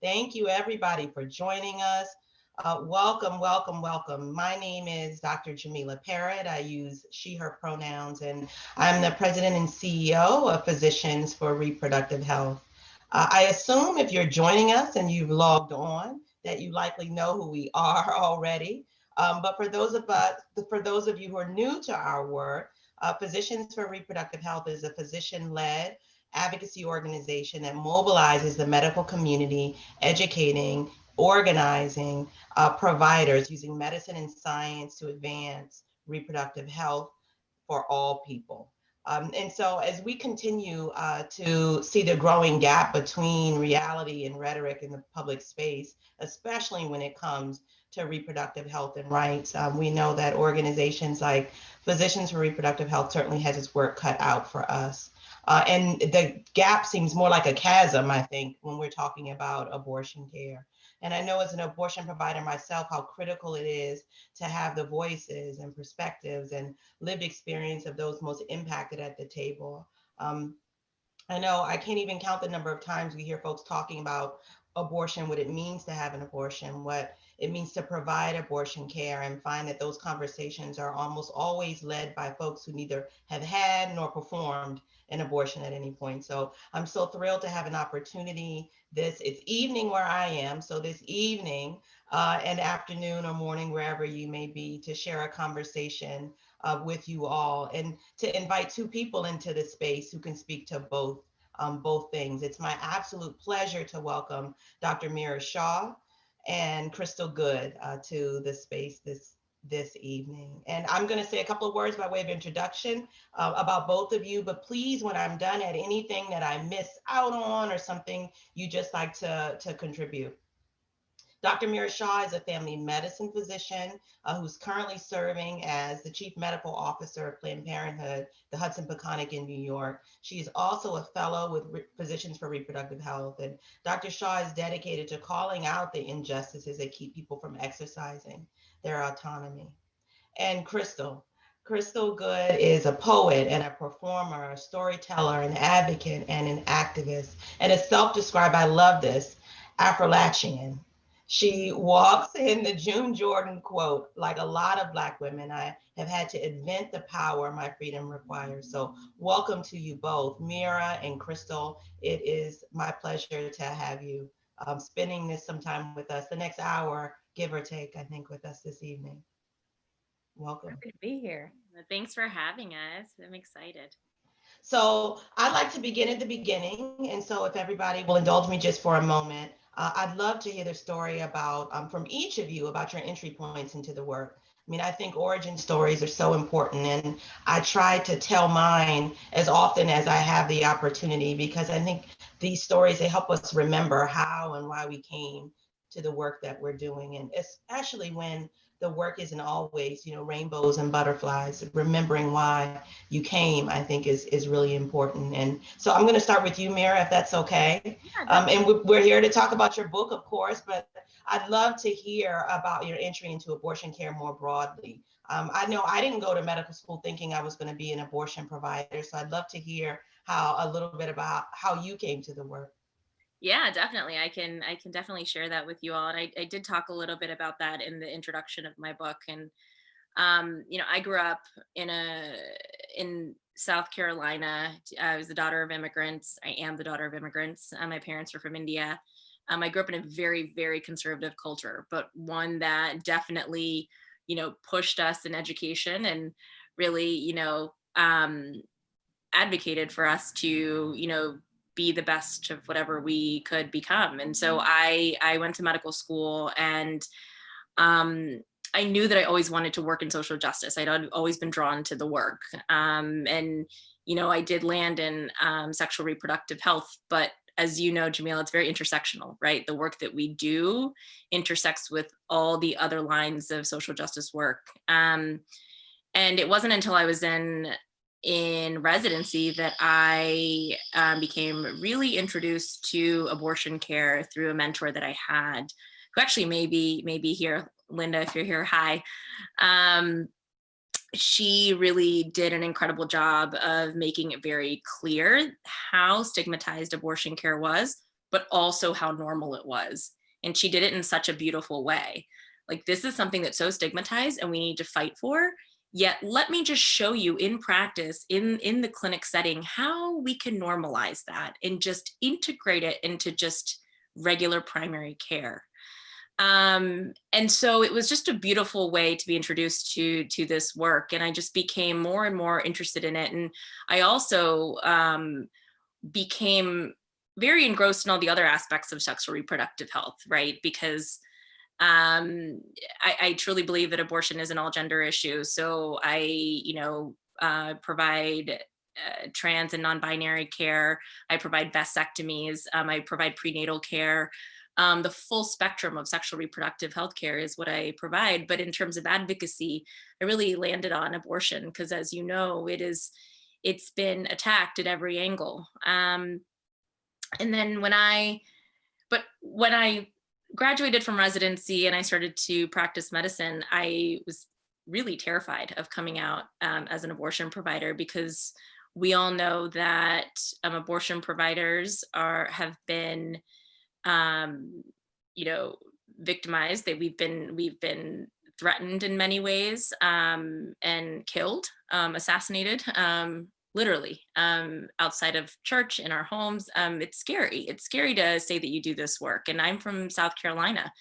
Thank you, everybody, for joining us. Welcome, welcome, welcome. My name is Dr. Jamila Perritt. I use she, her pronouns, and I'm the president and CEO of Physicians for Reproductive Health. I assume if you're joining us and you've logged on, that you likely know who we are already. But for those of you who are new to our work, Physicians for Reproductive Health is a physician-led advocacy organization that mobilizes the medical community, educating, organizing providers using medicine and science to advance reproductive health for all people. And so as we continue to see the growing gap between reality and rhetoric in the public space, especially when it comes to reproductive health and rights, we know that organizations like Physicians for Reproductive Health certainly has its work cut out for us. And the gap seems more like a chasm, I think, when we're talking about abortion care. And I know as an abortion provider myself, how critical it is to have the voices and perspectives and lived experience of those most impacted at the table. Um, I know I can't even count the number of times we hear folks talking about abortion, what it means to have an abortion, what it means to provide abortion care, and find that those conversations are almost always led by folks who neither have had nor performed an abortion at any point. So I'm so thrilled to have an opportunity. It's evening where I am, so this evening and afternoon or morning, wherever you may be, to share a conversation with you all and to invite two people into the space who can speak to both things. It's my absolute pleasure to welcome Dr. Meera Shah and Crystal Good to the space this evening. And I'm going to say a couple of words by way of introduction about both of you, but please, when I'm done, at anything that I miss out on or something you just like to contribute. Dr. Meera Shah is a family medicine physician who's currently serving as the Chief Medical Officer of Planned Parenthood, the Hudson Peconic in New York. She is also a fellow with Physicians for Reproductive Health. And Dr. Shah is dedicated to calling out the injustices that keep people from exercising their autonomy. And Crystal Good is a poet and a performer, a storyteller, an advocate, and an activist, and is self-described, I love this, Afrolatchian. She walks in the June Jordan quote, like a lot of Black women, I have had to invent the power my freedom requires. So welcome to you both, Meera and Crystal. It is my pleasure to have you spending this some time with us, the next hour, give or take, I think, with us this evening. Welcome. Happy to be here. Thanks for having us. I'm excited. So I'd like to begin at the beginning. And so if everybody will indulge me just for a moment, I'd love to hear the story about, from each of you, about your entry points into the work. I mean, I think origin stories are so important, and I try to tell mine as often as I have the opportunity, because I think these stories, they help us remember how and why we came to the work that we're doing. And especially when the work isn't always, rainbows and butterflies, remembering why you came, I think is really important. And so I'm going to start with you, Meera, if that's okay. Yeah, And we're here to talk about your book, of course, but I'd love to hear about your entry into abortion care more broadly. I know I didn't go to medical school thinking I was going to be an abortion provider, so I'd love to hear how a little bit about how you came to the work. yeah, definitely. I can definitely share that with you all. And I did talk a little bit about that in the introduction of my book. And I grew up in South Carolina. I was the daughter of immigrants. I am the daughter of immigrants. My parents were from India. I grew up in a very, very conservative culture, but one that definitely, pushed us in education and really, advocated for us to, be the best of whatever we could become. And so I went to medical school, and I knew that I always wanted to work in social justice. I'd always been drawn to the work. And, I did land in sexual reproductive health, but as you know, Jamila, it's very intersectional, right? The work that we do intersects with all the other lines of social justice work. And it wasn't until I was in residency that I became really introduced to abortion care through a mentor that I had, who actually may be here. Linda, if you're here, hi. She really did an incredible job of making it very clear how stigmatized abortion care was, but also how normal it was. And she did it in such a beautiful way. Like, this is something that's so stigmatized and we need to fight for. Yet let me just show you in practice, in the clinic setting, how we can normalize that and just integrate it into just regular primary care. And so it was just a beautiful way to be introduced to this work, and I just became more and more interested in it. And I also became very engrossed in all the other aspects of sexual reproductive health, right? Because I truly believe that abortion is an all gender issue. So I, provide trans and non-binary care. I provide vasectomies. I provide prenatal care. The full spectrum of sexual reproductive health care is what I provide. But in terms of advocacy, I really landed on abortion because, as you know, it's been attacked at every angle. And then when I graduated from residency and I started to practice medicine, I was really terrified of coming out as an abortion provider, because we all know that abortion providers have been, victimized. That we've been threatened in many ways, and killed, assassinated. Literally, outside of church, in our homes. It's scary. It's scary to say that you do this work. And I'm from South Carolina.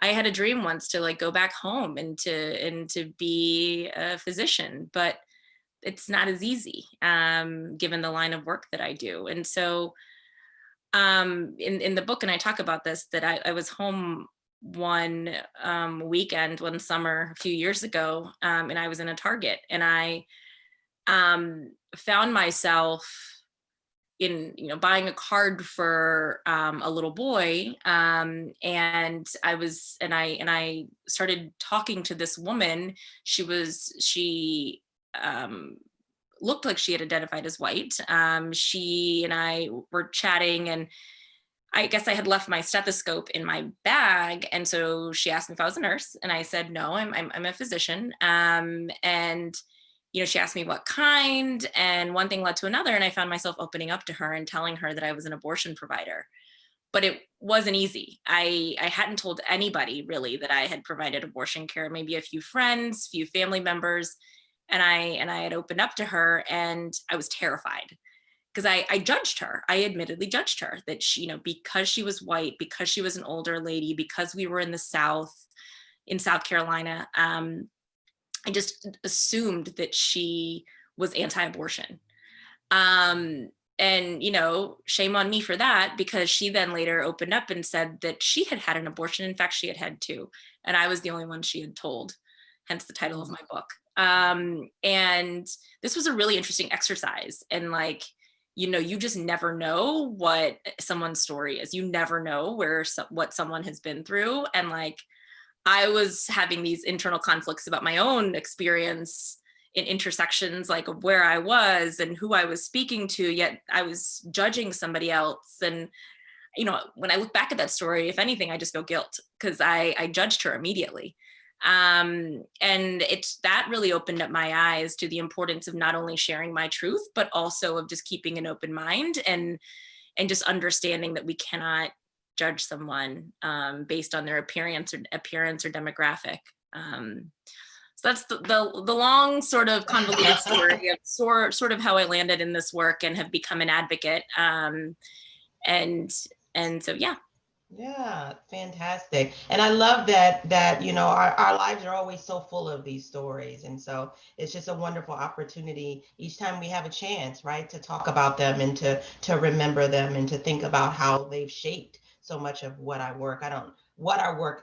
I had a dream once to like go back home and to be a physician, but it's not as easy, given the line of work that I do. And so, in the book, and I talk about this, that I was home one weekend, one summer a few years ago, and I was in a Target, and I found myself buying a card for a little boy, and I started talking to this woman. She looked like she had identified as white. She and I were chatting, and I guess I had left my stethoscope in my bag, and so she asked me if I was a nurse, and I said no, I'm a physician. And she asked me what kind, and one thing led to another, and I found myself opening up to her and telling her that I was an abortion provider. But it wasn't easy. I hadn't told anybody really that I had provided abortion care, maybe a few friends, few family members, and I had opened up to her, and I was terrified because I judged her. I admittedly judged her that she, because she was white, because she was an older lady, because we were in the South, in South Carolina, I just assumed that she was anti-abortion. And, shame on me for that, because she then later opened up and said that she had had an abortion. In fact, she had had two, and I was the only one she had told, hence the title of my book. And this was a really interesting exercise. And like, you just never know what someone's story is. You never know what someone has been through. And like, I was having these internal conflicts about my own experience in intersections, like of where I was and who I was speaking to, yet I was judging somebody else. And, when I look back at that story, if anything, I just feel guilt because I judged her immediately. And that really opened up my eyes to the importance of not only sharing my truth, but also of just keeping an open mind and just understanding that we cannot judge someone based on their appearance or demographic. So that's the long, sort of convoluted story of sort of how I landed in this work and have become an advocate. And so, yeah. Yeah, fantastic. And I love that our lives are always so full of these stories. And so it's just a wonderful opportunity each time we have a chance, right, to talk about them and to remember them and to think about how they've shaped so much of what our work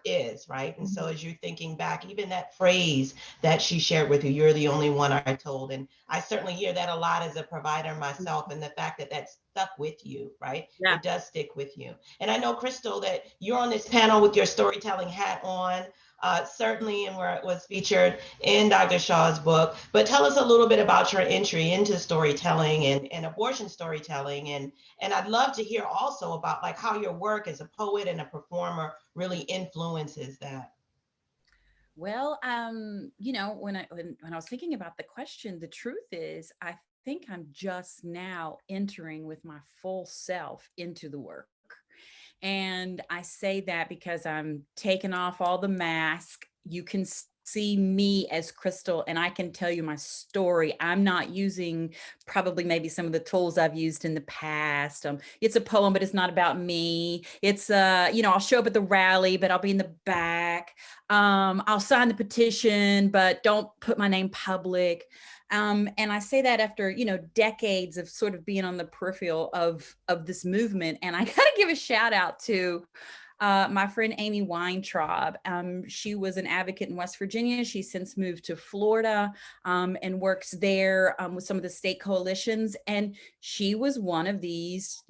is, right? And so as you're thinking back, even that phrase that she shared with you, you're the only one I told. And I certainly hear that a lot as a provider myself, and the fact that that's stuck with you, right? Yeah. It does stick with you. And I know, Crystal, that you're on this panel with your storytelling hat on, certainly, and where it was featured in Dr. Shah's book. But tell us a little bit about your entry into storytelling and abortion storytelling. And I'd love to hear also about like how your work as a poet and a performer really influences that. Well, when I was thinking about the question, the truth is, I think I'm just now entering with my full self into the work. And I say that because I'm taking off all the mask. You can see me as Crystal, and I can tell you my story. I'm not using probably maybe some of the tools I've used in the past. It's a poem, but it's not about me. It's I'll show up at the rally, but I'll be in the back. I'll sign the petition, but don't put my name public. And I say that after, decades of sort of being on the peripheral of this movement. And I got to give a shout out to my friend Amy Weintraub. She was an advocate in West Virginia. She's since moved to Florida and works there with some of the state coalitions. And she was one of these,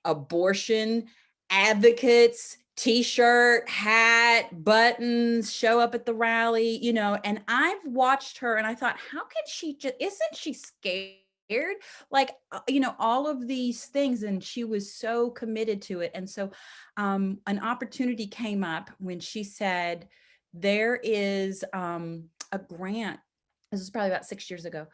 abortion advocates, t-shirt, hat, buttons, show up at the rally, and I've watched her and I thought, how can she isn't she scared? Like, all of these things. And she was so committed to it. And so an opportunity came up when she said, there is a grant. This was probably about 6 years ago.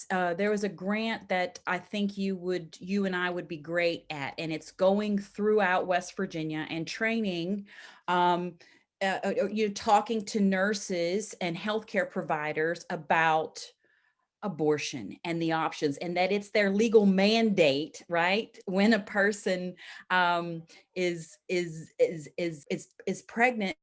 There was a grant that I think you and I would be great at, and it's going throughout West Virginia and training, you're talking to nurses and healthcare providers about abortion and the options, and that it's their legal mandate, right? When a person is pregnant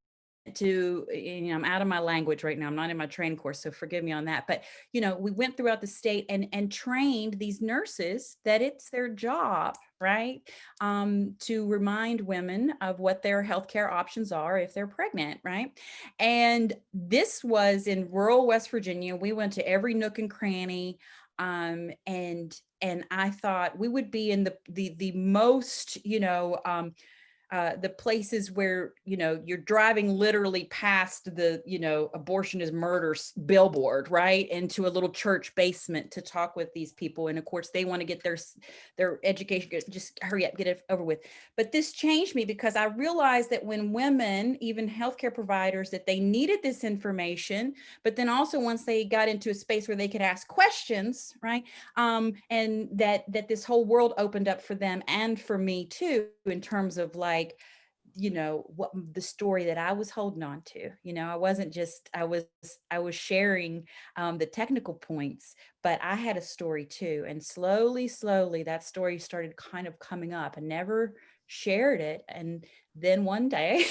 to, I'm out of my language right now. I'm not in my training course, so forgive me on that. But, we went throughout the state and trained these nurses that it's their job, right? To remind women of what their healthcare options are if they're pregnant, right? And this was in rural West Virginia. We went to every nook and cranny. And I thought we would be in the most, the places where, you're driving literally past the, abortion is murder billboard, right? Into a little church basement to talk with these people. And of course they want to get their education, just hurry up, get it over with. But this changed me because I realized that when women, even healthcare providers, that they needed this information, but then also once they got into a space where they could ask questions, right? And that this whole world opened up for them and for me too, in terms of like, what the story that I was holding on to. I wasn't just, I was sharing the technical points, but I had a story too. And slowly that story started kind of coming up. and never shared it. And then one day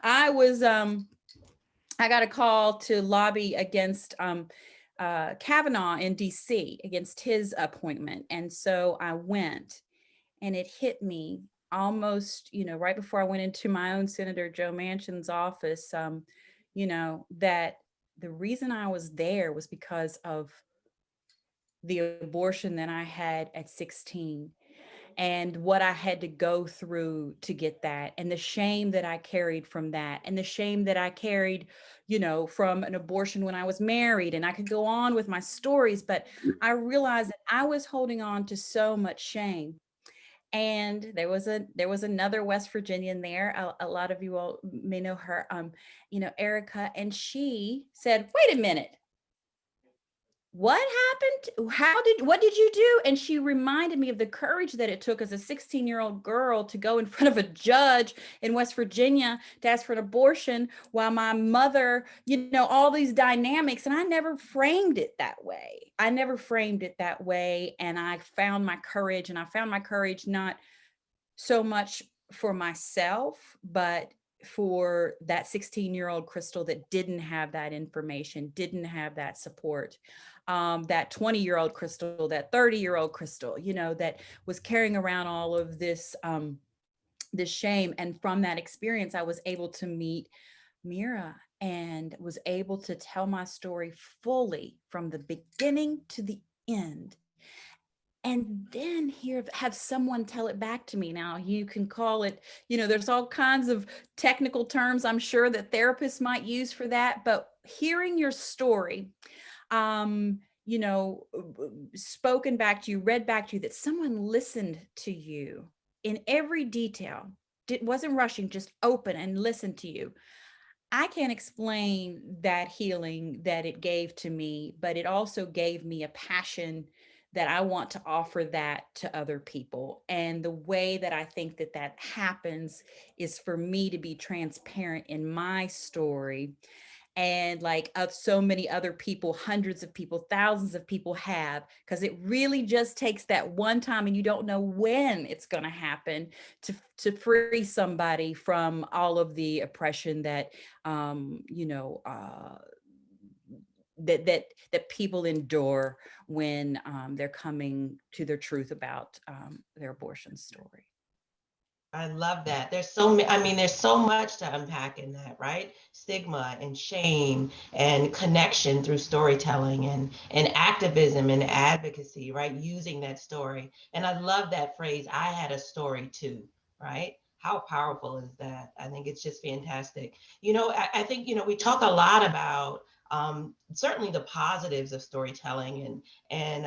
I was I got a call to lobby against Kavanaugh in DC, against his appointment. And so I went, and it hit me almost, right before I went into my own Senator Joe Manchin's office, that the reason I was there was because of the abortion that I had at 16 and what I had to go through to get that, and the shame that I carried from that, and the shame that I carried, from an abortion when I was married. And I could go on with my stories, but I realized that I was holding on to so much shame. And there was another West Virginian there. A lot of you all may know her, Erica, and she said, "Wait a minute, what happened? What did you do?" And she reminded me of the courage that it took as a 16-year-old girl to go in front of a judge in West Virginia to ask for an abortion, while my mother, all these dynamics. And I never framed it that way. And I found my courage, not so much for myself, but for that 16-year-old Crystal that didn't have that information, didn't have that support. That 20-year-old Crystal, that 30-year-old Crystal, that was carrying around all of this shame. And from that experience, I was able to meet Meera and was able to tell my story fully from the beginning to the end. And then have someone tell it back to me. Now you can call it, there's all kinds of technical terms I'm sure that therapists might use for that, but hearing your story, spoken back to you, read back to you, that someone listened to you in every detail, wasn't rushing, just open and listened to you. I can't explain that healing that it gave to me, but it also gave me a passion that I want to offer that to other people. And the way that I think that that happens is for me to be transparent in my story, and like of so many other people, hundreds of people, thousands of people have, because it really just takes that one time, and you don't know when it's going to happen, to free somebody from all of the oppression that that people endure when they're coming to their truth about their abortion story. I love that. There's so many, I mean, there's so much to unpack in that, right? Stigma and shame and connection through storytelling and activism and advocacy, right? Using that story. And I love that phrase, I had a story too, right? How powerful is that? I think it's just fantastic. I think, we talk a lot about certainly the positives of storytelling and in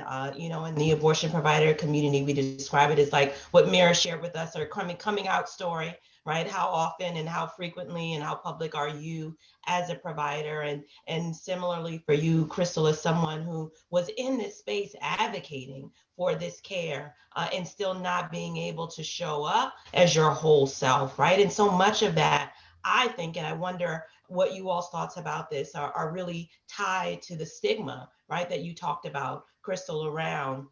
the abortion provider community, we describe it as like what Meera shared with us, or coming out story, right? How often and how frequently and how public are you as a provider? And similarly for you, Crystal, as someone who was in this space advocating for this care and still not being able to show up as your whole self, right? And so much of that, I think, and I wonder what you all's thoughts about this are really tied to the stigma, right, that you talked about, Crystal, around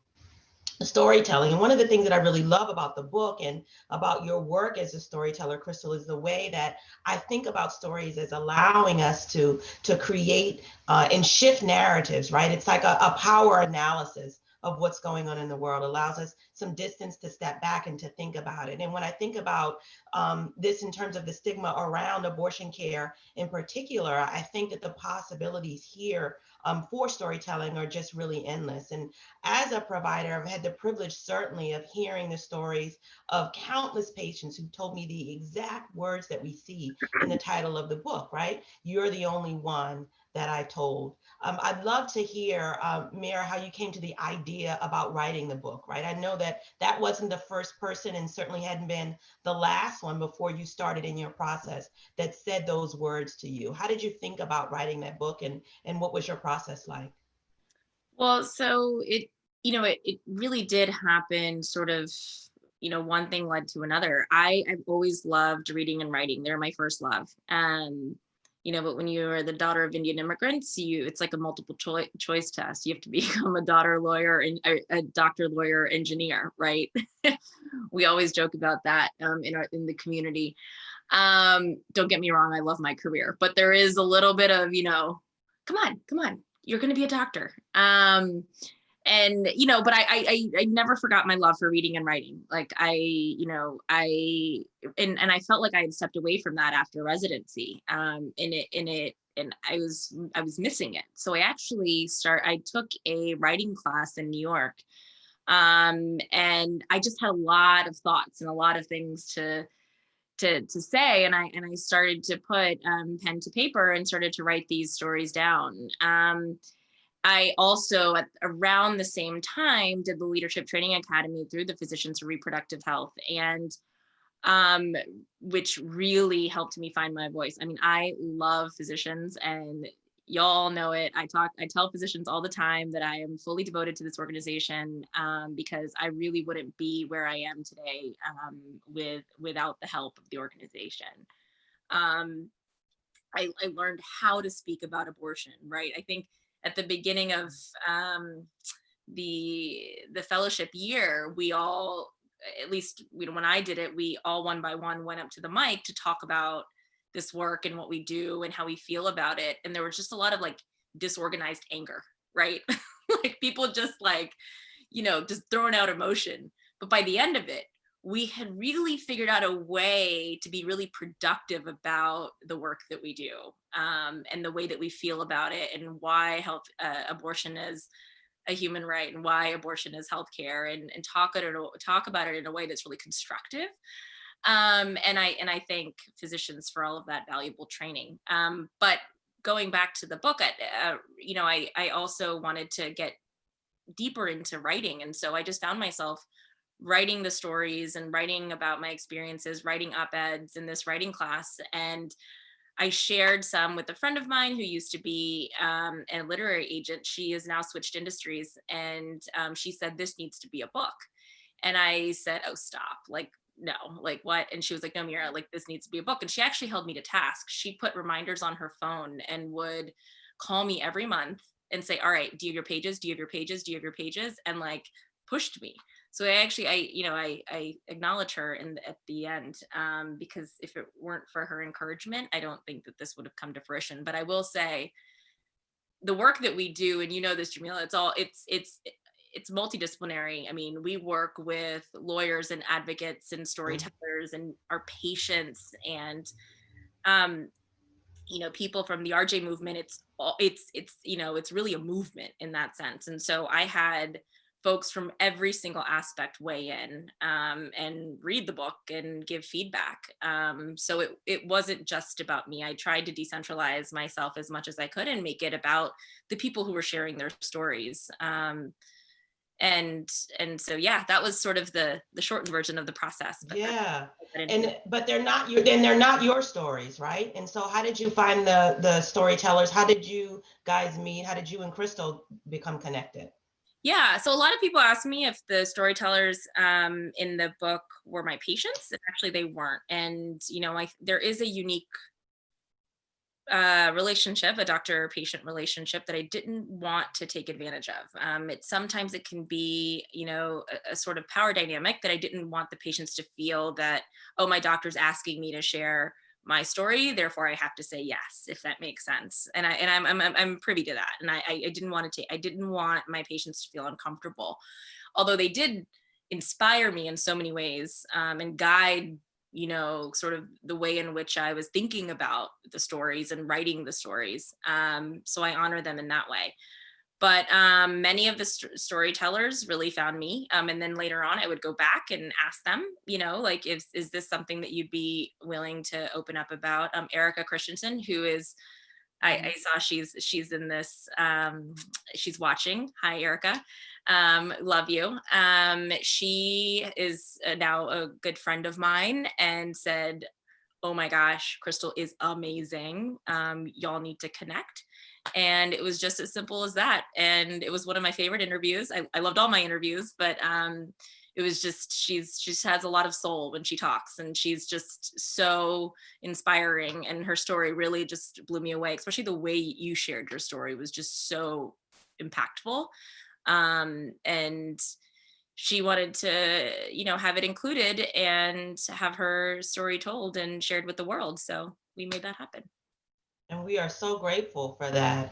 storytelling. And one of the things that I really love about the book and about your work as a storyteller, Crystal, is the way that I think about stories as allowing us to create and shift narratives, right? It's like a power analysis of what's going on in the world, allows us some distance to step back and to think about it. And when I think about this in terms of the stigma around abortion care in particular, I think that the possibilities here for storytelling are just really endless. And as a provider, I've had the privilege certainly of hearing the stories of countless patients who told me the exact words that we see in the title of the book, right? You're the only one that I told. I'd love to hear, Meera, how you came to the idea about writing the book, right? I know that that wasn't the first person and certainly hadn't been the last one before you started in your process that said those words to you. How did you think about writing that book, and what was your process like? Well, so it really did happen sort of, one thing led to another. I've always loved reading and writing. They're my first love. But when you're the daughter of Indian immigrants, it's like a multiple choice test. You have to become a daughter lawyer and a doctor, lawyer, engineer, right? We always joke about that in the community. Don't get me wrong, I love my career, but there is a little bit of, come on, you're going to be a doctor. But I never forgot my love for reading and writing. Like and I felt like I had stepped away from that after residency. And I was missing it. So I took a writing class in New York. And I just had a lot of thoughts and a lot of things to say, and I started to put pen to paper and started to write these stories down. I also, around the same time, did the Leadership Training Academy through the Physicians for Reproductive Health, and which really helped me find my voice. I mean, I love physicians, and y'all know it. I tell physicians all the time that I am fully devoted to this organization because I really wouldn't be where I am today without the help of the organization. I learned how to speak about abortion, right? I think at the beginning of the fellowship year, we all, at least when I did it, we all one by one went up to the mic to talk about this work and what we do and how we feel about it. And there was just a lot of like disorganized anger, right? Like people just just throwing out emotion. But by the end of it, we had really figured out a way to be really productive about the work that we do and the way that we feel about it, and why abortion is a human right and why abortion is healthcare, and talk about it in a way that's really constructive. And I thank physicians for all of that valuable training. But going back to the book, I also wanted to get deeper into writing. And so I just found myself writing the stories and writing about my experiences, writing op-eds in this writing class. And I shared some with a friend of mine who used to be a literary agent. She has now switched industries, and she said, this needs to be a book. And I said, oh, stop. Like, no, like what? And she was like, no, Meera, like this needs to be a book. And she actually held me to task. She put reminders on her phone and would call me every month and say, all right, do you have your pages? Do you have your pages? Do you have your pages? And like pushed me. So I acknowledge her at the end, because if it weren't for her encouragement, I don't think that this would have come to fruition. But I will say, the work that we do, and you know this, Jamila, it's multidisciplinary. I mean, we work with lawyers and advocates and storytellers and our patients and people from the RJ movement. It's really a movement in that sense. And so I had folks from every single aspect weigh in, and read the book and give feedback. So it wasn't just about me. I tried to decentralize myself as much as I could and make it about the people who were sharing their stories. And so yeah, that was sort of the shortened version of the process. But yeah, but they're not your stories, right? And so how did you find the storytellers? How did you guys meet? How did you and Crystal become connected? Yeah, so a lot of people ask me if the storytellers in the book were my patients, and actually they weren't. And there is a unique relationship, a doctor-patient relationship, that I didn't want to take advantage of. Sometimes it can be, a sort of power dynamic that I didn't want the patients to feel that, oh, my doctor's asking me to share my story, therefore I have to say yes, if that makes sense. And I'm privy to that, and I didn't want my patients to feel uncomfortable, although they did inspire me in so many ways, and guide sort of the way in which I was thinking about the stories and writing the stories. So I honor them in that way. But many of the storytellers really found me. And then later on, I would go back and ask them, like, is this something that you'd be willing to open up about? Erica Christensen, who is, I saw she's in this, she's watching. Hi, Erica. Love you. She is now a good friend of mine and said, oh my gosh, Crystal is amazing. Y'all need to connect. And it was just as simple as that. And it was one of my favorite interviews. I loved all my interviews, but it was just, she has a lot of soul when she talks, and she's just so inspiring. And her story really just blew me away, especially the way you shared your story was just so impactful. And she wanted to, have it included and have her story told and shared with the world. So we made that happen. And we are so grateful for that,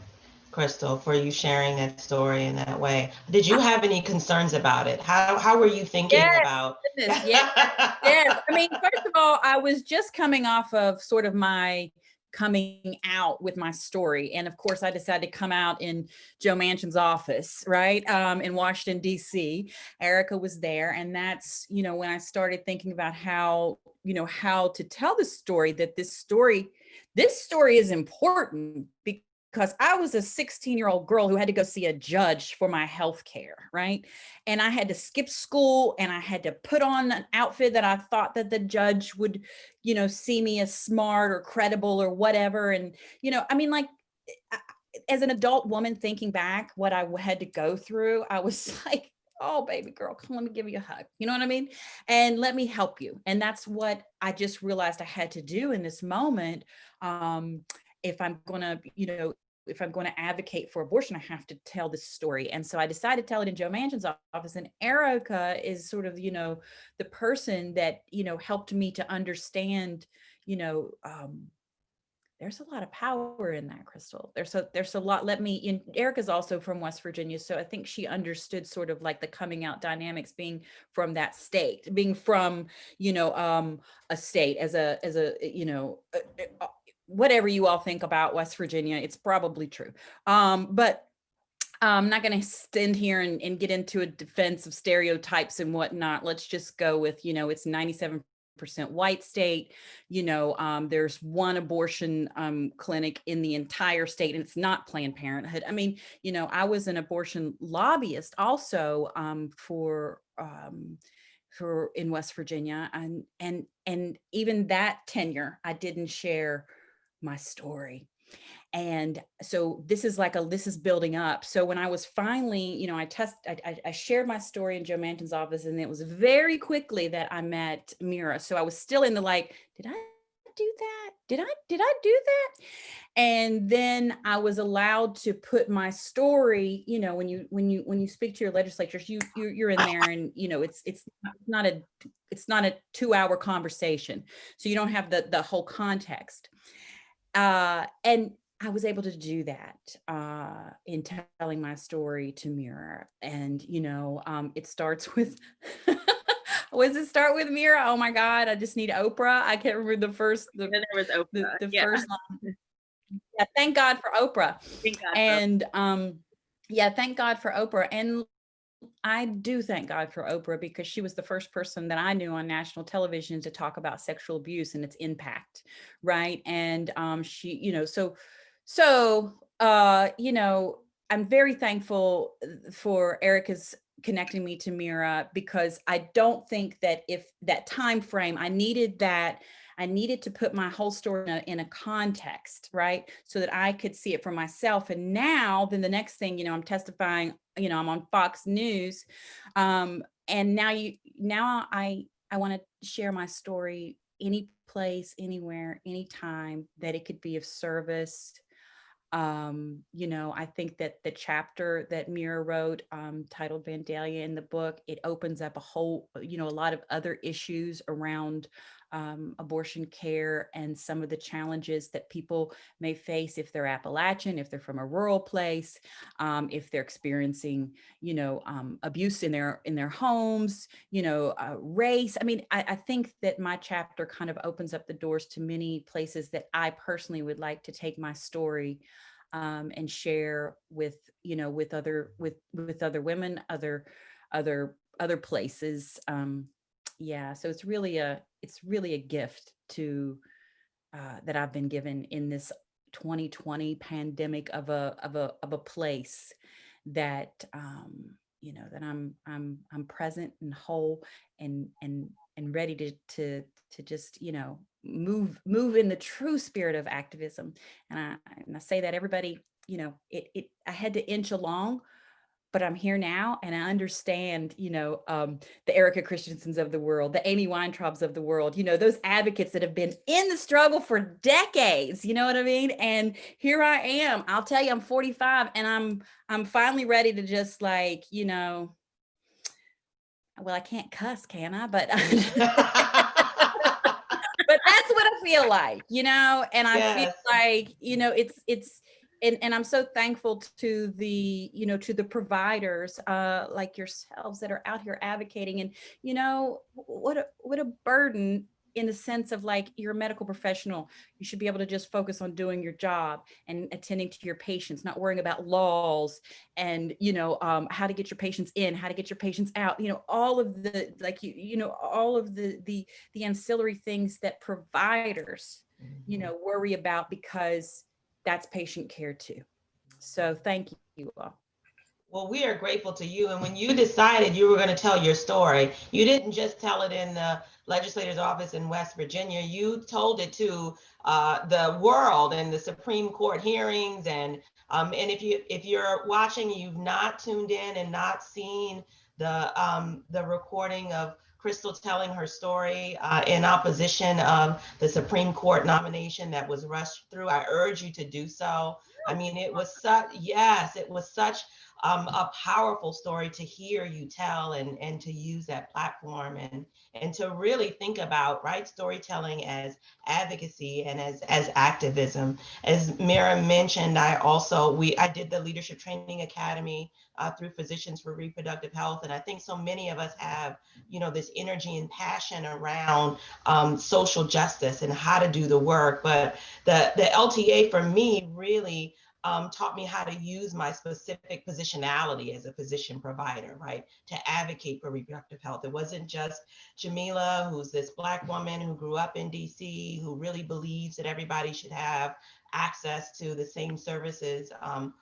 Crystal, for you sharing that story in that way. Did you have any concerns about it? How were you thinking about? Goodness, yes. I mean, first of all, I was just coming off of sort of my coming out with my story. And of course, I decided to come out in Joe Manchin's office, right? In Washington, D.C. Erica was there. And that's, when I started thinking about how to tell the story, that this story is important because I was a 16-year-old girl who had to go see a judge for my health care, right? And I had to skip school, and I had to put on an outfit that I thought that the judge would, see me as smart or credible or whatever. And, I mean, like, as an adult woman thinking back what I had to go through, I was like, oh, baby girl, come, let me give you a hug. You know what I mean? And let me help you. And that's what I just realized I had to do in this moment. If I'm going to advocate for abortion, I have to tell this story. And so I decided to tell it in Joe Manchin's office. And Erica is sort of, the person that, helped me to understand, there's a lot of power in that, Crystal. There's a lot. Erica's also from West Virginia. So I think she understood sort of like the coming out dynamics, being from that state, being from, a state as a, whatever you all think about West Virginia, it's probably true. But I'm not going to stand here and get into a defense of stereotypes and whatnot. Let's just go with, it's 97% white state. There's one abortion clinic in the entire state, and it's not Planned Parenthood. I mean, I was an abortion lobbyist also for in West Virginia, and even that tenure, I didn't share my story. And so this is building up. So when I was finally, I shared my story in Joe Manton's office, and it was very quickly that I met Meera. So I was still in the like, did I do that? Did I do that? And then I was allowed to put my story, when you speak to your legislatures, you're in there, and it's not a 2-hour conversation. So you don't have the whole context. And I was able to do that in telling my story to Meera. And, it starts with, does it start with Meera? Oh my God, I just need Oprah. I can't remember Then there was Oprah. the first line. Yeah, thank God for Oprah. Thank God. And yeah, thank God for Oprah. And I do thank God for Oprah, because she was the first person that I knew on national television to talk about sexual abuse and its impact, right? And she, I'm very thankful for Erica's connecting me to Meera, because I don't think that if that time frame, I needed to put my whole story in a context, right? So that I could see it for myself. And now, then the next thing, I'm testifying, I'm on Fox News. And now I want to share my story any place, anywhere, anytime that it could be of service. I think that the chapter that Meera wrote, titled Vandalia in the book, it opens up a whole, a lot of other issues around abortion care and some of the challenges that people may face if they're Appalachian, if they're from a rural place, if they're experiencing, abuse in their homes, race. I mean, I think that my chapter kind of opens up the doors to many places that I personally would like to take my story and share with other women, other places. Yeah, so it's really a gift to that I've been given in this 2020 pandemic of a place that that I'm present and whole and ready to just move in the true spirit of activism. And I say that everybody, I had to inch along, but I'm here now, and I understand, the Erica Christensens of the world, the Amy Weintraubs of the world, those advocates that have been in the struggle for decades, you know what I mean? And here I am. I'll tell you, I'm 45, and I'm finally ready to just like, well, I can't cuss, can I? But but that's what I feel like, and I feel like, and I'm so thankful to the, to the providers like yourselves that are out here advocating. And, what a burden, in the sense of like, you're a medical professional. You should be able to just focus on doing your job and attending to your patients, not worrying about laws and, how to get your patients in, how to get your patients out, all of the, like, all of the ancillary things that providers, worry about, because that's patient care too. So thank you all. Well, we are grateful to you. And when you decided you were going to tell your story, you didn't just tell it in the legislator's office in West Virginia. You told it to the world and the Supreme Court hearings. And if you're watching, you've not tuned in and not seen the recording of Crystal telling her story in opposition of the Supreme Court nomination that was rushed through, I urge you to do so. I mean, it was such a powerful story to hear you tell, and to use that platform and to really think about, right, storytelling as advocacy and as activism. As Meera mentioned, I did the Leadership Training Academy through Physicians for Reproductive Health. And I think so many of us have, this energy and passion around social justice and how to do the work. But the LTA for me really taught me how to use my specific positionality as a physician provider, right? To advocate for reproductive health. It wasn't just Jamila, who's this Black woman who grew up in DC, who really believes that everybody should have access to the same services,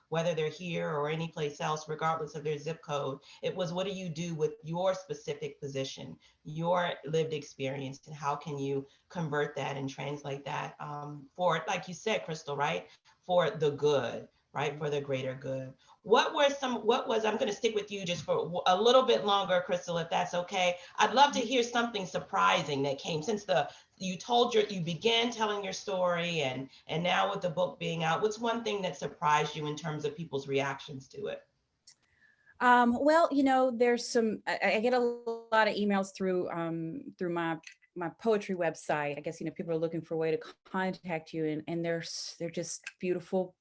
whether they're here or any place else, regardless of their zip code. It was, what do you do with your specific position, your lived experience, and how can you convert that and translate that for, like you said, Crystal, right? For the good, right? For the greater good. What was, I'm going to stick with you just for a little bit longer, Crystal, if that's okay. I'd love to hear something surprising that came since you began telling your story, and now with the book being out, what's one thing that surprised you in terms of people's reactions to it? Well, there's I get a lot of emails through my poetry website. I guess, people are looking for a way to contact you, and they're just beautiful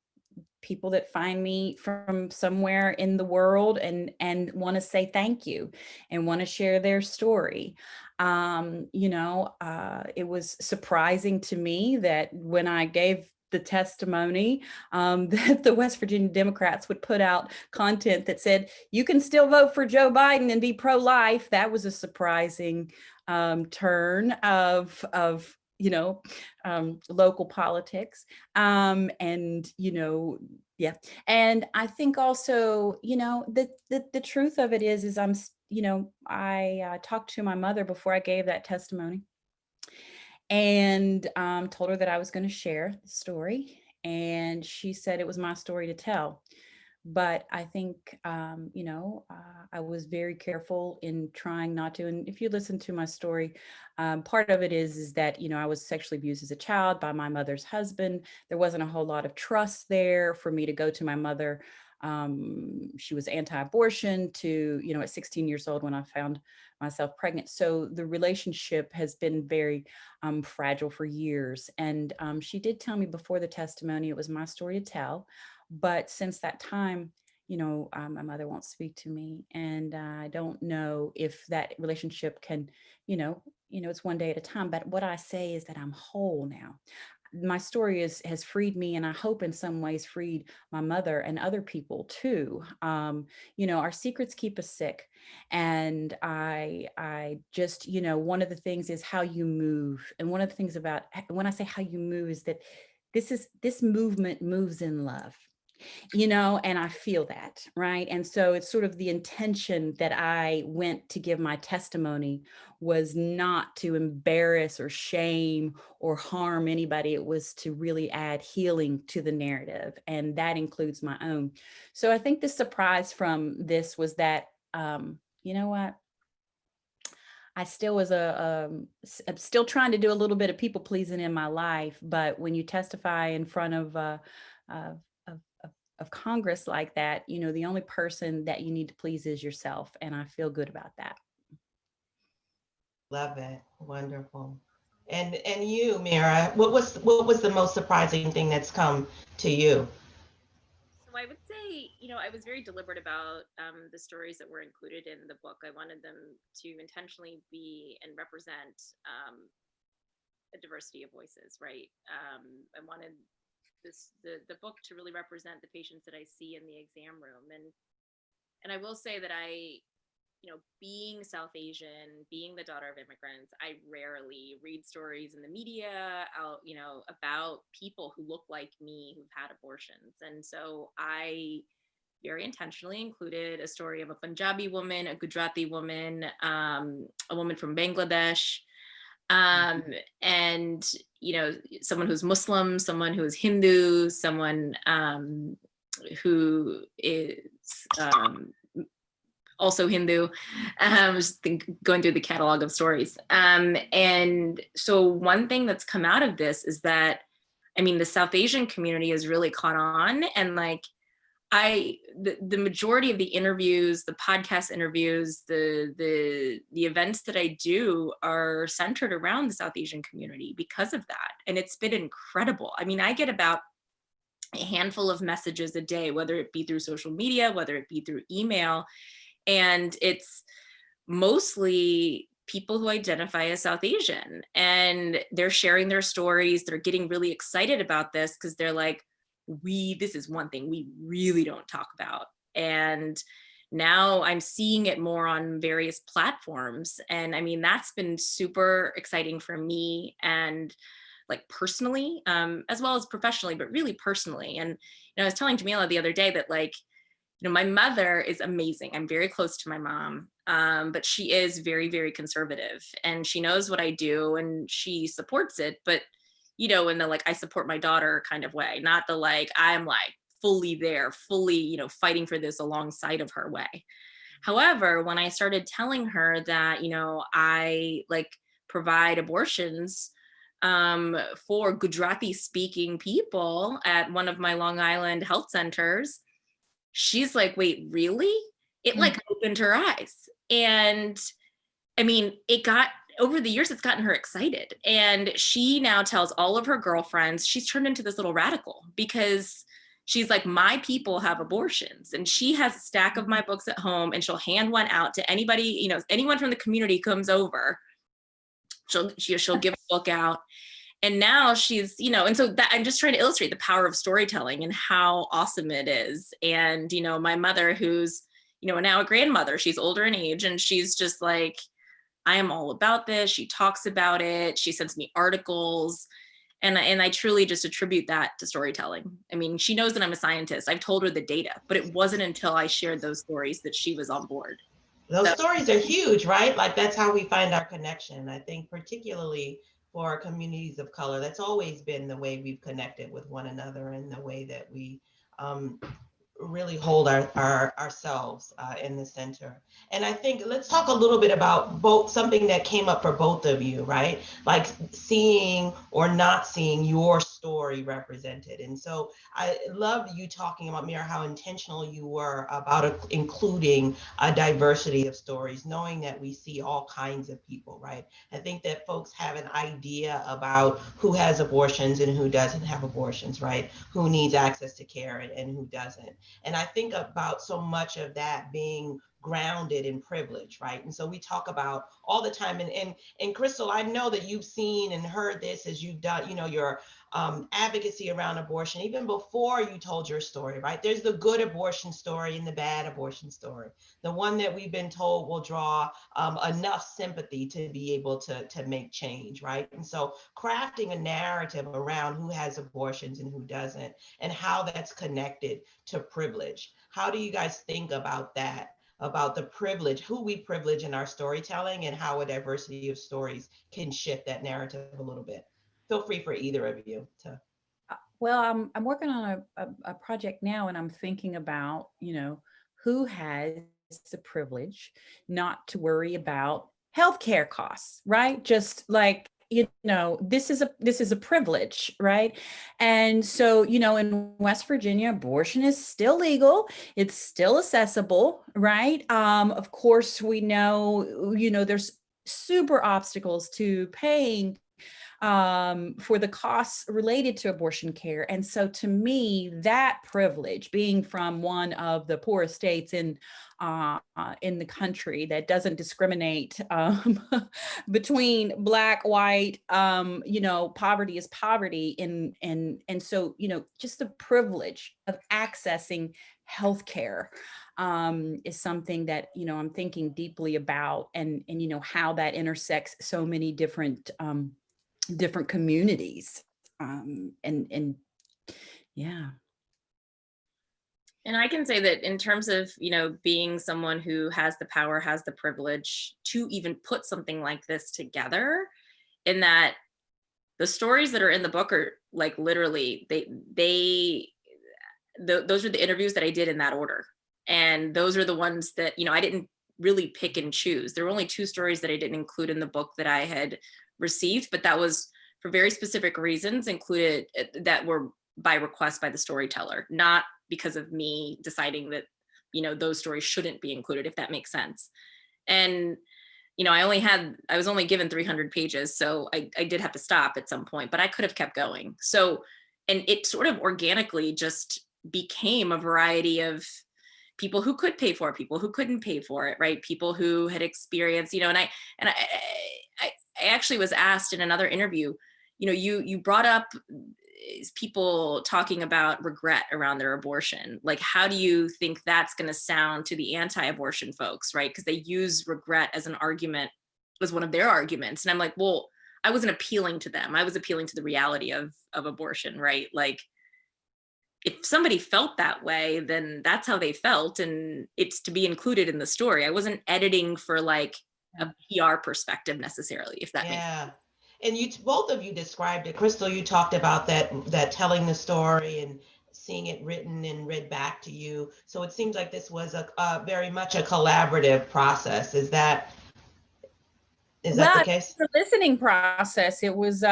people that find me from somewhere in the world and want to say thank you and want to share their story. It was surprising to me that when I gave the testimony, that the West Virginia Democrats would put out content that said, you can still vote for Joe Biden and be pro-life. That was a surprising turn of local politics. Yeah. And I think also, the truth of it is I talked to my mother before I gave that testimony, and told her that I was going to share the story. And she said it was my story to tell. But I think, I was very careful in trying not to. And if you listen to my story, part of it is that, I was sexually abused as a child by my mother's husband. There wasn't a whole lot of trust there for me to go to my mother. She was anti-abortion at 16 years old when I found myself pregnant. So the relationship has been very fragile for years. And she did tell me before the testimony, it was my story to tell. But since that time, my mother won't speak to me, and I don't know if that relationship can, it's one day at a time. But what I say is that I'm whole now. My story has freed me, and I hope in some ways freed my mother and other people too. Our secrets keep us sick, and I just, one of the things is how you move, and one of the things about when I say how you move is that this movement moves in love. And I feel that, right? And so it's sort of the intention that I went to give my testimony was not to embarrass or shame or harm anybody. It was to really add healing to the narrative, and that includes my own. So I think the surprise from this was that, you know what? I still was I'm still trying to do a little bit of people pleasing in my life, but when you testify in front of of, of Congress like that, the only person that you need to please is yourself, and I feel good about that. Love it. Wonderful. And you, Meera, what was the most surprising thing that's come to you? So I would say, I was very deliberate about the stories that were included in the book. I wanted them to intentionally be and represent a diversity of voices, right? I wanted the book to really represent the patients that I see in the exam room. And I will say that being South Asian, being the daughter of immigrants, I rarely read stories in the media about people who look like me who've had abortions. And so I very intentionally included a story of a Punjabi woman, a Gujarati woman, a woman from Bangladesh, and someone who's Muslim, someone who is Hindu, someone who is also Hindu. Just going through the catalog of stories. And so one thing that's come out of this is that, the South Asian community has really caught on, and the majority of the interviews, the podcast interviews, the events that I do are centered around the South Asian community because of that. And it's been incredible. I get about a handful of messages a day, whether it be through social media, whether it be through email. And it's mostly people who identify as South Asian, and they're sharing their stories. They're getting really excited about this because they're like, this is one thing we really don't talk about. And now I'm seeing it more on various platforms. And I mean, that's been super exciting for me, and like personally, as well as professionally, but really personally. And, I was telling Jamila the other day that, like, my mother is amazing. I'm very close to my mom, but she is very, very conservative, and she knows what I do and she supports it. But, in the, like, I support my daughter kind of way, not the, like, I'm like fully there, fully, fighting for this alongside of her way. However, when I started telling her that, I like provide abortions for Gujarati speaking people at one of my Long Island health centers, she's like, wait, really? It like opened her eyes. And I mean, over the years, it's gotten her excited. And she now tells all of her girlfriends, she's turned into this little radical, because she's like, my people have abortions. And she has a stack of my books at home, and she'll hand one out to anybody, anyone from the community comes over. She'll give a book out. And now she's, and so that I'm just trying to illustrate the power of storytelling and how awesome it is. And, my mother, who's, now a grandmother, she's older in age, and she's just like, I am all about this. She talks about it. She sends me articles. And I truly just attribute that to storytelling. I mean, she knows that I'm a scientist. I've told her the data, but it wasn't until I shared those stories that she was on board. Those stories are huge, right? Like, that's how we find our connection. I think particularly for our communities of color, that's always been the way we've connected with one another, and the way that we really hold ourselves in the center. And I think let's talk a little bit about both, something that came up for both of you, right? Like seeing or not seeing your story represented. And so I loved you talking about, Meera, how intentional you were about including a diversity of stories, knowing that we see all kinds of people, right? I think that folks have an idea about who has abortions and who doesn't have abortions, right? Who needs access to care and who doesn't. And I think about so much of that being grounded in privilege, right? And so we talk about all the time. And Crystal, I know that you've seen and heard this as you've done, your advocacy around abortion, even before you told your story, right? There's the good abortion story and the bad abortion story. The one that we've been told will draw enough sympathy to be able to make change, right? And so crafting a narrative around who has abortions and who doesn't, and how that's connected to privilege. How do you guys think about that? About the privilege, who we privilege in our storytelling, and how a diversity of stories can shift that narrative a little bit. Feel free for either of you to. Well, I'm working on a project now, and I'm thinking about, who has the privilege not to worry about healthcare costs, right? Just like, this is a privilege, right? And so, in West Virginia, abortion is still legal. It's still accessible, right? Of course, we know, there's super obstacles to paying for the costs related to abortion care. And so to me, that privilege, being from one of the poorest states in the country that doesn't discriminate between Black, white, poverty is poverty. And so, just the privilege of accessing healthcare is something that, I'm thinking deeply about, and how that intersects so many different communities. And yeah. And I can say that in terms of, being someone who has the power, has the privilege to even put something like this together, in that the stories that are in the book are like literally, those are the interviews that I did in that order. And those are the ones that, I didn't really pick and choose. There were only 2 stories that I didn't include in the book that I had received, but that was for very specific reasons, included that were by request by the storyteller, not because of me deciding that, those stories shouldn't be included, if that makes sense. And, I was only given 300 pages. So I did have to stop at some point, but I could have kept going. So, and it sort of organically just became a variety of people who could pay for it, people who couldn't pay for it, right? People who had experienced, and I actually was asked in another interview, you brought up is people talking about regret around their abortion. Like, how do you think that's going to sound to the anti-abortion folks, right? Because they use regret as an argument, as one of their arguments. And I'm like, well, I wasn't appealing to them. I was appealing to the reality of abortion, right? Like, if somebody felt that way, then that's how they felt, and it's to be included in the story. I wasn't editing for like a PR perspective necessarily, if that makes sense. Yeah. And you both of you described it. Crystal, you talked about that telling the story and seeing it written and read back to you. So it seems like this was a very much a collaborative process. Is that the Well, case? the listening process, it was,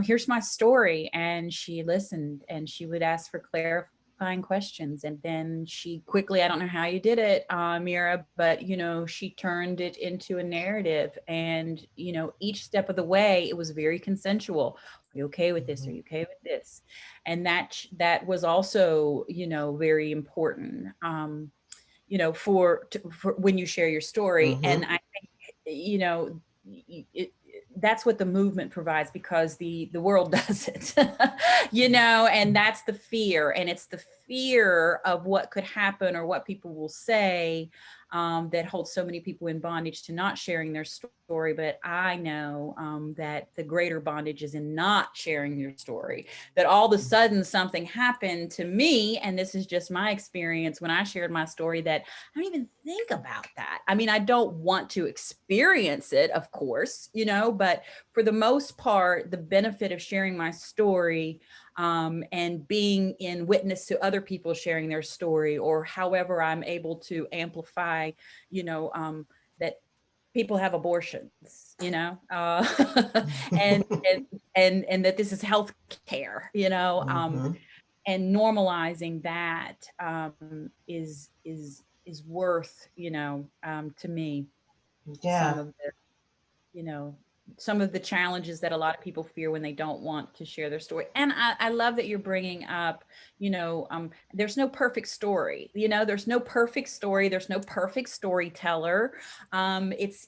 here's my story. And she listened and she would ask for clarifying questions. And then she quickly, I don't know how you did it, Meera, but, she turned it into a narrative. And, each step of the way, it was very consensual. Are you okay with this? Are you okay with this? And that was also, very important, for when you share your story. Mm-hmm. And I think, that's what the movement provides, because the world doesn't, and that's the fear. And it's the fear of what could happen or what people will say, that holds so many people in bondage to not sharing their story. But I know that the greater bondage is in not sharing your story, that all of a sudden something happened to me. And this is just my experience when I shared my story, that I don't even think about that. I mean, I don't want to experience it, of course, but for the most part, the benefit of sharing my story, and being in witness to other people sharing their story, or however I'm able to amplify, that people have abortions, and, and that this is health care, Mm-hmm. and normalizing that, is worth, to me, some Yeah. of the, you know, some of the challenges that a lot of people fear when they don't want to share their story. And I love that you're bringing up, there's no perfect story, there's no perfect story. There's no perfect storyteller. It's,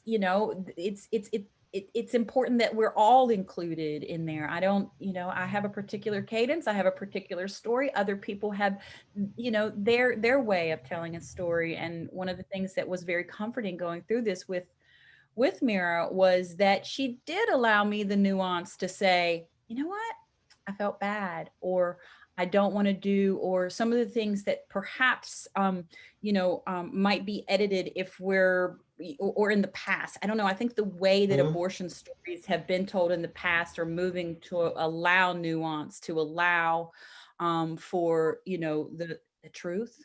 it's important that we're all included in there. I don't, I have a particular cadence. I have a particular story. Other people have, their way of telling a story. And one of the things that was very comforting going through this with Meera was that she did allow me the nuance to say, you know what, I felt bad, or I don't want to do, or some of the things that perhaps, might be edited if or in the past. I don't know. I think the way that Mm-hmm. abortion stories have been told in the past are moving to allow nuance, to allow, for, the truth.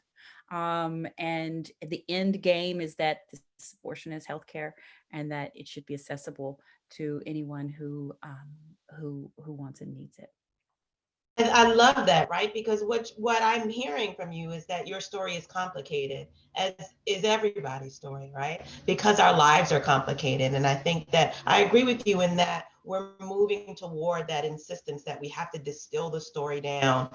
And the end game is that this abortion is healthcare, and that it should be accessible to anyone who wants and needs it. And I love that, right? Because what I'm hearing from you is that your story is complicated, as is everybody's story, right? Because our lives are complicated. And I think that I agree with you in that we're moving toward that insistence that we have to distill the story down,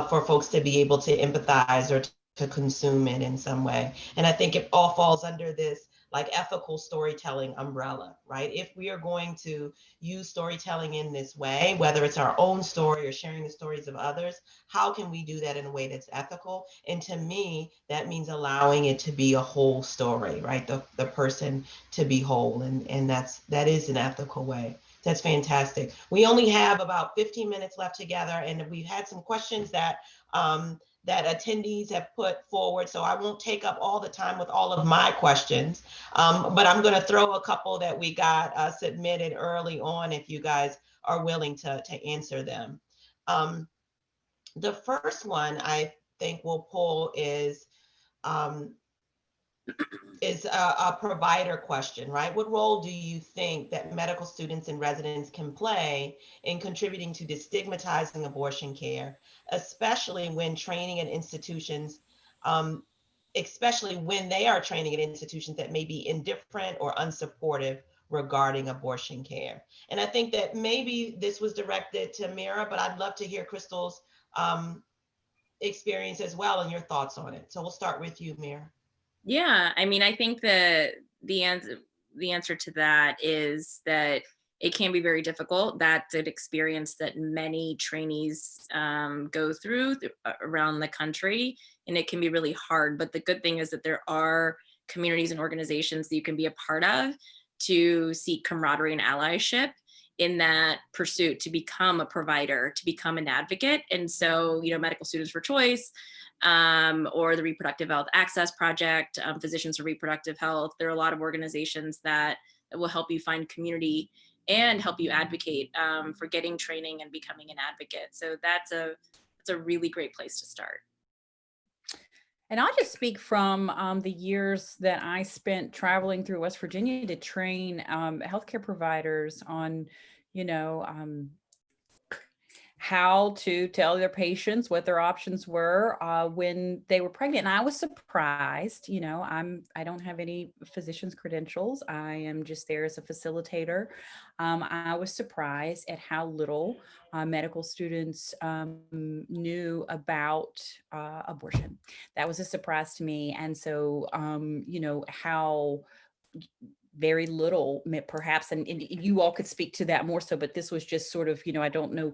for folks to be able to empathize or to consume it in some way. And I think it all falls under this like ethical storytelling umbrella, right? If we are going to use storytelling in this way, whether it's our own story or sharing the stories of others, how can we do that in a way that's ethical? And to me, that means allowing it to be a whole story, right? The person to be whole. And that is an ethical way. That's fantastic. We only have about 15 minutes left together, and we've had some questions that attendees have put forward. So I won't take up all the time with all of my questions, but I'm going to throw a couple that we got submitted early on if you guys are willing to answer them. The first one I think we'll pull um, is a provider question, right? What role do you think that medical students and residents can play in contributing to destigmatizing abortion care, especially when training at institutions, um, especially when they are training at institutions that may be indifferent or unsupportive regarding abortion care? And I think that maybe this was directed to Meera, but I'd love to hear Crystal's experience as well and your thoughts on it. So we'll start with you, Meera. Yeah, I mean, I think that the answer to that is that it can be very difficult. That's an experience that many trainees go through around the country, and it can be really hard. But the good thing is that there are communities and organizations that you can be a part of to seek camaraderie and allyship in that pursuit to become a provider, to become an advocate. And so, Medical Students for Choice, or the Reproductive Health Access Project, Physicians for Reproductive Health, there are a lot of organizations that will help you find community and help you advocate for getting training and becoming an advocate. So that's a really great place to start. And I'll just speak from the years that I spent traveling through West Virginia to train healthcare providers on, how to tell their patients what their options were when they were pregnant. And I was surprised, I don't have any physician's credentials. I am just there as a facilitator. I was surprised at how little medical students knew about abortion. That was a surprise to me. And so, how very little perhaps, and you all could speak to that more so, but this was just sort of, I don't know,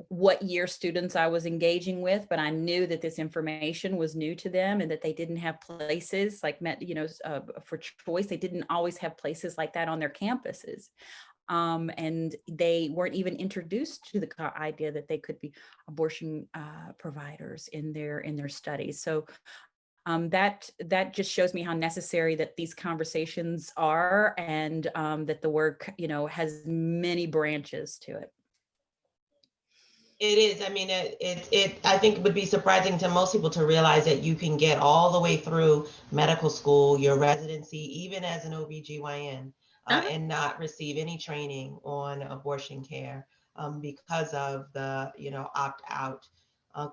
what year students I was engaging with, but I knew that this information was new to them and that they didn't have places like for choice. They didn't always have places like that on their campuses. And they weren't even introduced to the idea that they could be abortion providers in their studies. So that just shows me how necessary that these conversations are, and that the work, has many branches to it. It is. I mean, I think it would be surprising to most people to realize that you can get all the way through medical school, your residency, even as an OBGYN, and not receive any training on abortion care because of the, opt-out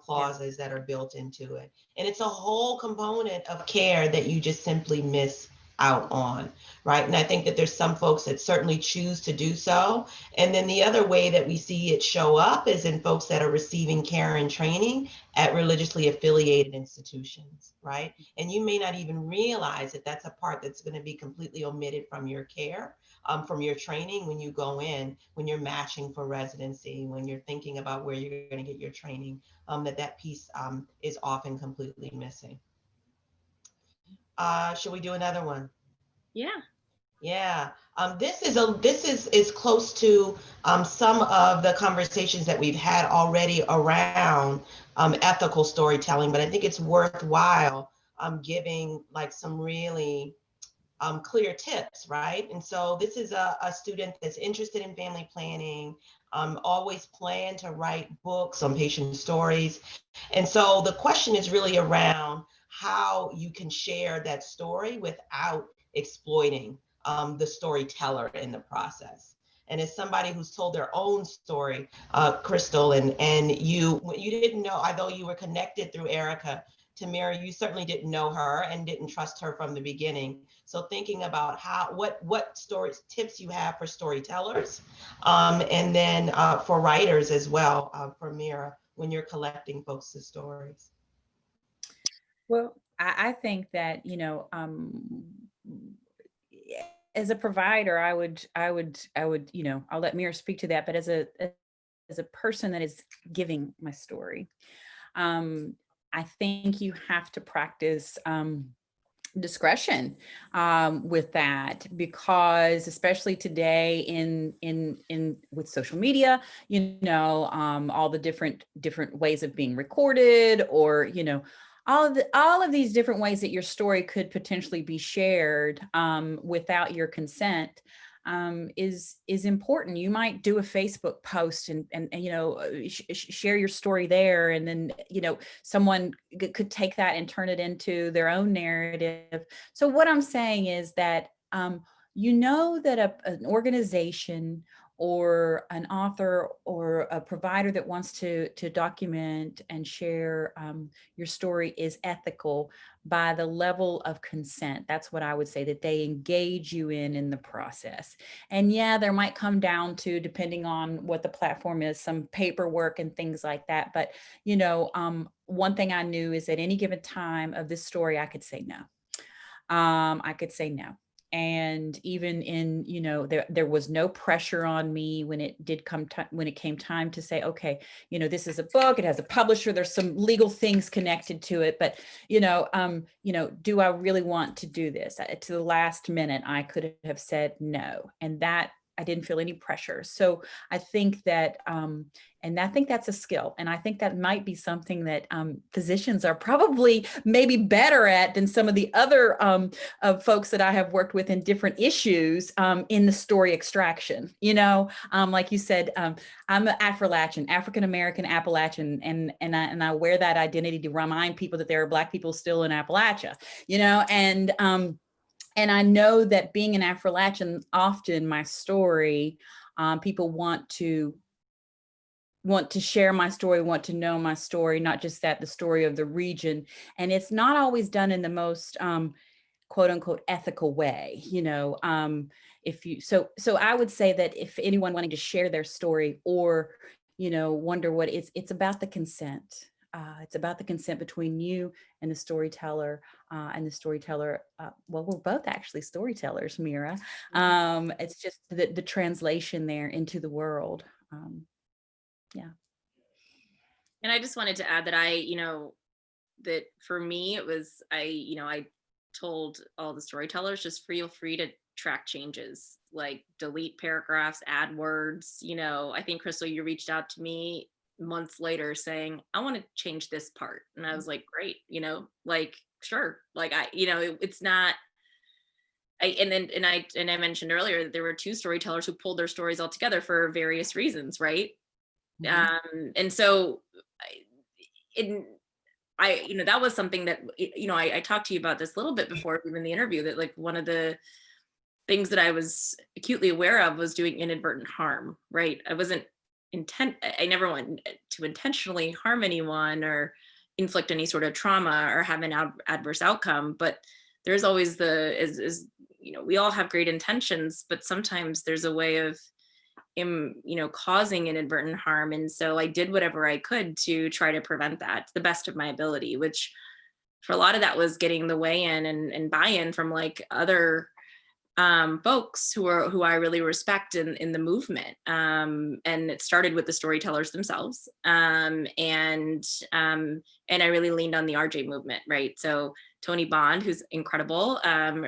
clauses that are built into it. And it's a whole component of care that you just simply miss out on, right? And I think that there's some folks that certainly choose to do so. And then the other way that we see it show up is in folks that are receiving care and training at religiously affiliated institutions, right? And you may not even realize that that's a part that's going to be completely omitted from your care, from your training when you go in, when you're matching for residency, when you're thinking about where you're going to get your training, that piece is often completely missing. Should we do another one? Yeah. Yeah. This is close to some of the conversations that we've had already around ethical storytelling, but I think it's worthwhile giving like some really clear tips, right? And so this is a student that's interested in family planning, always plan to write books on patient stories. And so the question is really around how you can share that story without exploiting the storyteller in the process. And as somebody who's told their own story, Crystal, and you didn't know, although you were connected through Erica to Meera, you certainly didn't know her and didn't trust her from the beginning. So thinking about what stories, tips you have for storytellers, and then for writers as well, for Meera, when you're collecting folks' stories. Well, I think that, as a provider, I would, I'll let Meera speak to that, but as a person that is giving my story, I think you have to practice discretion with that, because especially today in with social media, all the different ways of being recorded, or all of these different ways that your story could potentially be shared without your consent is important. You might do a Facebook post and share your story there, and then someone could take that and turn it into their own narrative. So what I'm saying is that that an organization or an author or a provider that wants to document and share your story is ethical by the level of consent. That's what I would say, that they engage you in the process. And yeah, there might come down to, depending on what the platform is, some paperwork and things like that. But, one thing I knew is at any given time of this story, I could say no. I could say no. And even in, there was no pressure on me when it came time to say, okay, this is a book, it has a publisher, there's some legal things connected to it, but, do I really want to do this? To the last minute, I could have said no. And that I didn't feel any pressure. So I think that, and I think that's a skill. And I think that might be something that physicians are probably maybe better at than some of the other folks that I have worked with in different issues in the story extraction. Like you said, I'm an Afro-Latin, African-American Appalachian, and I wear that identity to remind people that there are Black people still in Appalachia, and I know that being an Afro-Latin, often my story, people want to share my story, want to know my story, not just that, the story of the region. And it's not always done in the most quote unquote ethical way, so I would say that if anyone wanting to share their story or, wonder what it's about the consent. It's about the consent between you and the storyteller, well, we're both actually storytellers, Meera. It's just the translation there into the world. Yeah. And I just wanted to add that that for me, it was, I told all the storytellers, just feel free to track changes, like delete paragraphs, add words. I think, Crystal, you reached out to me months later saying, I want to change this part. And I was like, great, sure. It's not, I mentioned earlier that there were two storytellers who pulled their stories all together for various reasons, right? Mm-hmm. And so that was something that, I talked to you about this a little bit before even the interview, that like one of the things that I was acutely aware of was doing inadvertent harm, right? I never want to intentionally harm anyone or inflict any sort of trauma or have an adverse outcome, but there's always we all have great intentions, but sometimes there's a way of causing inadvertent harm. And so I did whatever I could to try to prevent that to the best of my ability, which for a lot of that was getting the weigh-in and buy-in from like other folks who I really respect in the movement. And it started with the storytellers themselves. And I really leaned on the RJ movement, right? So Tony Bond, who's incredible,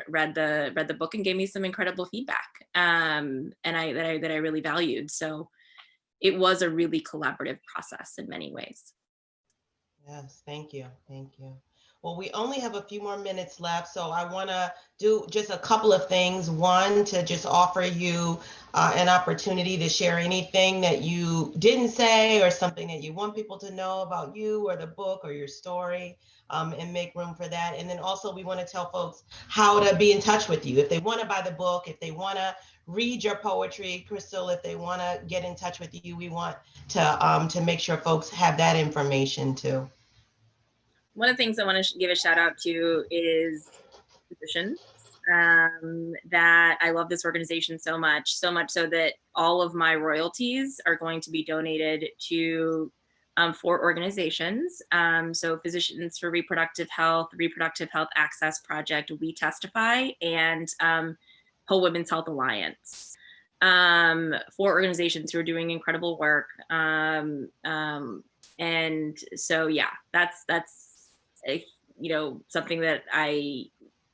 read the book and gave me some incredible feedback, and that I really valued. So it was a really collaborative process in many ways. Yes, thank you. Well, we only have a few more minutes left, so I want to do just a couple of things. One, to just offer you an opportunity to share anything that you didn't say or something that you want people to know about you or the book or your story, and make room for that. And then also we want to tell folks how to be in touch with you. If they want to buy the book, if they want to read your poetry, Crystal, if they want to get in touch with you, we want to make sure folks have that information too. One of the things I want to give a shout out to is physicians. That I love this organization so much so that all of my royalties are going to be donated to 4 organizations. So Physicians for Reproductive Health Access Project, We Testify, and Whole Women's Health Alliance. 4 organizations who are doing incredible work. And so, yeah, that's something that I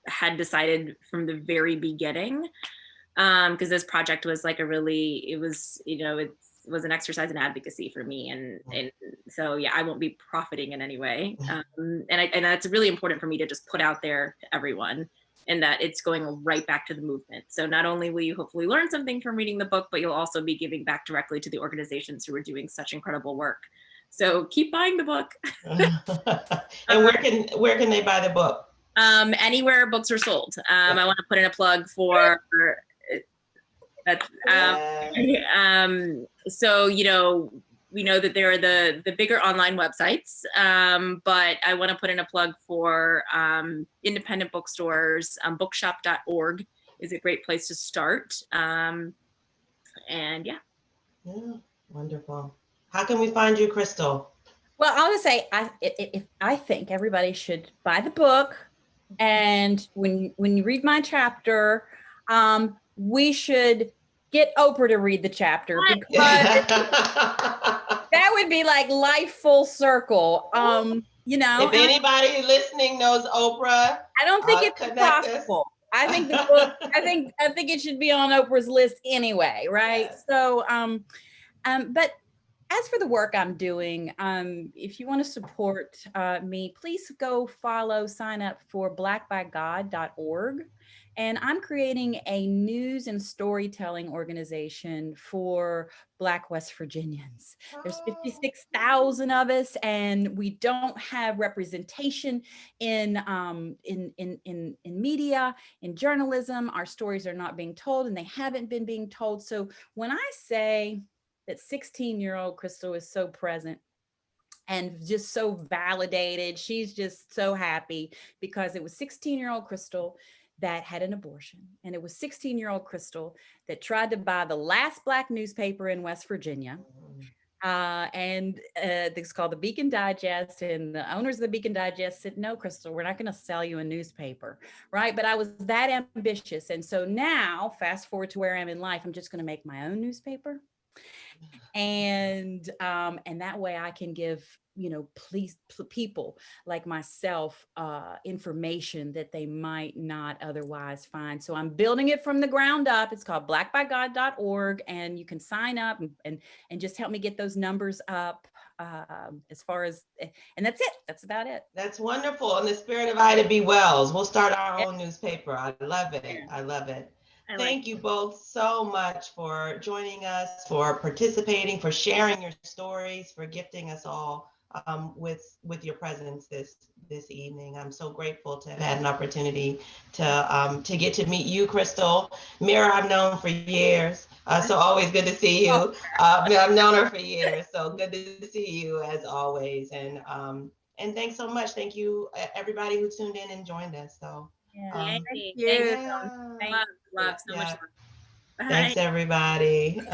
had decided from the very beginning, because this project was like it was an exercise in advocacy for me, and so yeah, I won't be profiting in any way, and that's really important for me to just put out there to everyone, and that it's going right back to the movement. So not only will you hopefully learn something from reading the book, but you'll also be giving back directly to the organizations who are doing such incredible work. So keep buying the book. And where can they buy the book? Anywhere books are sold. I want to put in a plug for that. So we know that there are the bigger online websites, but I want to put in a plug for independent bookstores. Bookshop.org is a great place to start. And yeah, wonderful. How can we find you, Crystal? Well, I'll just say, I think everybody should buy the book, And when you read my chapter, we should get Oprah to read the chapter, because that would be like life full circle. You know, If anybody listening knows Oprah, I don't think it's connect us. possible. I think the book, I think it should be on Oprah's list anyway, right? Yes. So, but as for the work I'm doing, if you want to support me, please go sign up for blackbygod.org. And I'm creating a news and storytelling organization for Black West Virginians. There's 56,000 of us, and we don't have representation in media, in journalism. Our stories are not being told, and they haven't been being told. So when I say that 16-year-old Crystal is so present and just so validated, she's just so happy, because it was 16-year-old Crystal that had an abortion, and it was 16-year-old Crystal that tried to buy the last Black newspaper in West Virginia. And it's called the Beacon Digest, and the owners of the Beacon Digest said, no, Crystal, we're not going to sell you a newspaper, right? But I was that ambitious. And so now, fast forward to where I am in life, I'm just going to make my own newspaper. And that way I can give, people like myself information that they might not otherwise find. So I'm building it from the ground up. It's called blackbygod.org, and you can sign up and just help me get those numbers up, as far as, and that's it. That's about it. That's wonderful. In the spirit of Ida B. Wells, we'll start our own newspaper. I love it. I love it. Thank you both so much for joining us, for participating, for sharing your stories, for gifting us all with your presence this evening. I'm so grateful to have had an opportunity to get to meet you, Crystal. Meera, I've known for years, so always good to see you. I've known her for years, so good to see you as always. And thanks so much. Thank you, everybody who tuned in and joined us. So. Thank you. Yeah. Love so much. Thanks, everybody.